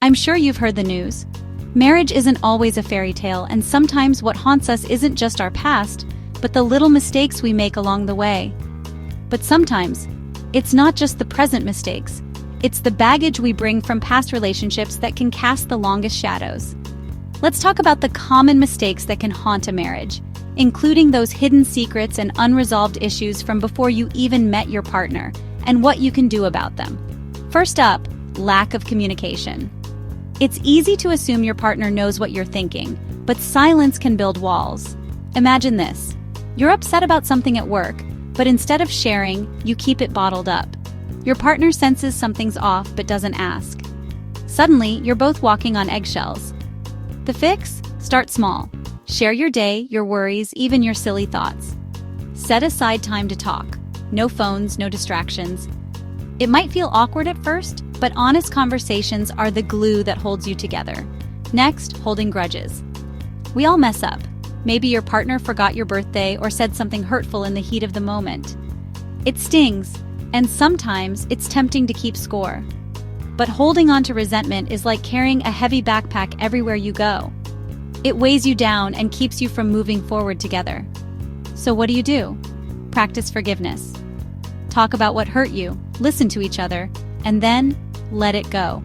I'm sure you've heard the news. Marriage isn't always a fairy tale, and sometimes what haunts us isn't just our past, but the little mistakes we make along the way. But sometimes, it's not just the present mistakes. It's the baggage we bring from past relationships that can cast the longest shadows. Let's talk about the common mistakes that can haunt a marriage, including those hidden secrets and unresolved issues from before you even met your partner, and what you can do about them. First up, lack of communication. It's easy to assume your partner knows what you're thinking, but silence can build walls. Imagine this. You're upset about something at work, but instead of sharing, you keep it bottled up. Your partner senses something's off but doesn't ask. Suddenly, you're both walking on eggshells. The fix? Start small. Share your day, your worries, even your silly thoughts. Set aside time to talk. No phones, no distractions. It might feel awkward at first, but honest conversations are the glue that holds you together. Next, holding grudges. We all mess up. Maybe your partner forgot your birthday or said something hurtful in the heat of the moment. It stings, and sometimes it's tempting to keep score. But holding on to resentment is like carrying a heavy backpack everywhere you go. It weighs you down and keeps you from moving forward together. So what do? Practice forgiveness. Talk about what hurt you, listen to each other, and then let it go.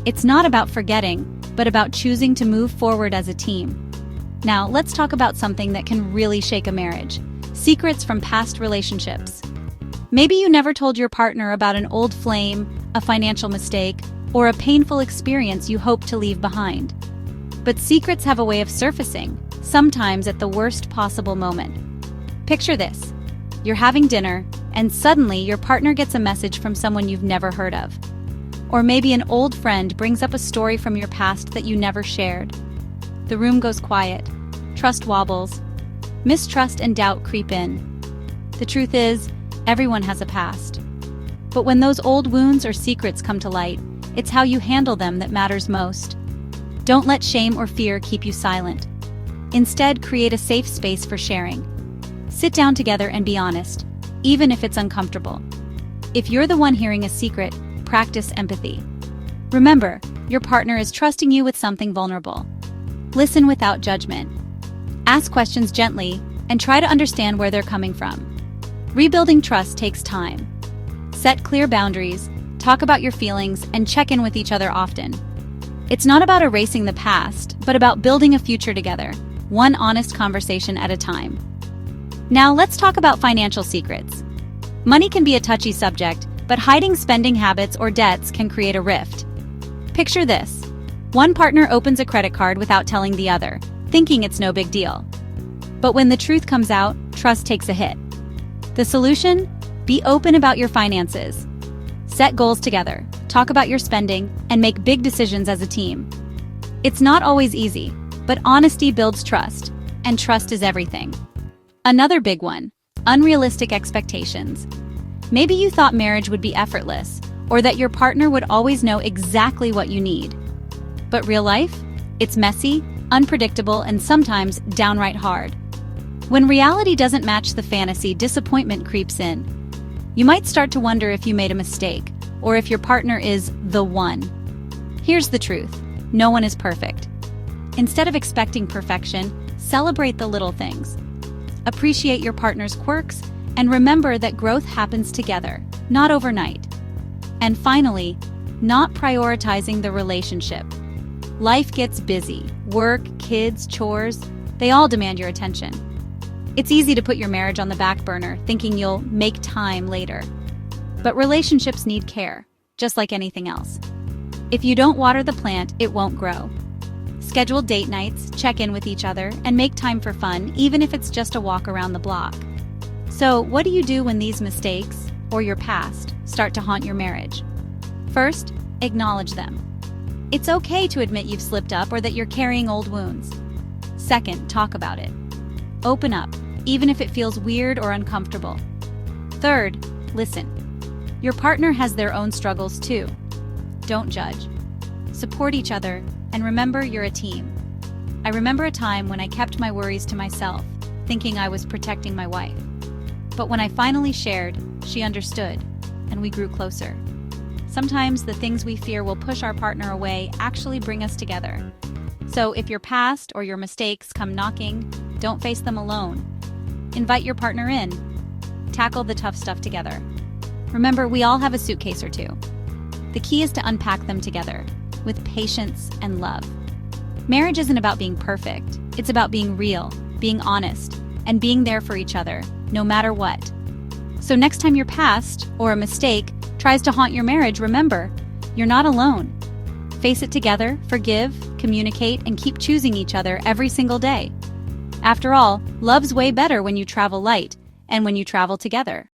It's not about forgetting, but about choosing to move forward as a team. Now, let's talk about something that can really shake a marriage: secrets from past relationships. Maybe you never told your partner about an old flame, a financial mistake, or a painful experience you hope to leave behind. But secrets have a way of surfacing, sometimes at the worst possible moment. Picture this. You're having dinner, and suddenly your partner gets a message from someone you've never heard of. Or maybe an old friend brings up a story from your past that you never shared. The room goes quiet. Trust wobbles. Mistrust and doubt creep in. The truth is, everyone has a past. But when those old wounds or secrets come to light, it's how you handle them that matters most. Don't let shame or fear keep you silent. Instead, create a safe space for sharing. Sit down together and be honest, even if it's uncomfortable. If you're the one hearing a secret, practice empathy. Remember, your partner is trusting you with something vulnerable. Listen without judgment. Ask questions gently and try to understand where they're coming from. Rebuilding trust takes time. Set clear boundaries, talk about your feelings, and check in with each other often. It's not about erasing the past, but about building a future together, one honest conversation at a time. Now let's talk about financial secrets. Money can be a touchy subject, but hiding spending habits or debts can create a rift. Picture this. One partner opens a credit card without telling the other, thinking it's no big deal. But when the truth comes out, trust takes a hit. The solution? Be open about your finances. Set goals together, talk about your spending, and make big decisions as a team. It's not always easy, but honesty builds trust, and trust is everything. Another big one: unrealistic expectations. Maybe you thought marriage would be effortless, or that your partner would always know exactly what you need. But real life? It's messy, unpredictable, and sometimes downright hard. When reality doesn't match the fantasy, disappointment creeps in. You might start to wonder if you made a mistake, or if your partner is the one. Here's the truth: no one is perfect. Instead of expecting perfection, celebrate the little things. Appreciate your partner's quirks, and remember that growth happens together, not overnight. And finally, not prioritizing the relationship. Life gets busy. Work, kids, chores, they all demand your attention. It's easy to put your marriage on the back burner, thinking you'll make time later. But relationships need care, just like anything else. If you don't water the plant, it won't grow. Schedule date nights, check in with each other, and make time for fun, even if it's just a walk around the block. So, what do you do when these mistakes, or your past, start to haunt your marriage? First, acknowledge them. It's okay to admit you've slipped up or that you're carrying old wounds. Second, talk about it. Open up, even if it feels weird or uncomfortable. Third, listen. Your partner has their own struggles too. Don't judge. Support each other, and remember you're a team. I remember a time when I kept my worries to myself, thinking I was protecting my wife. But when I finally shared, she understood, and we grew closer. Sometimes the things we fear will push our partner away actually bring us together. So if your past or your mistakes come knocking, don't face them alone. Invite your partner in. Tackle the tough stuff together. Remember, we all have a suitcase or two. The key is to unpack them together, with patience and love. Marriage isn't about being perfect. It's about being real, being honest, and being there for each other, no matter what. So next time your past, or a mistake, tries to haunt your marriage, remember, you're not alone. Face it together, forgive, communicate, and keep choosing each other every single day. After all, love's way better when you travel light and when you travel together.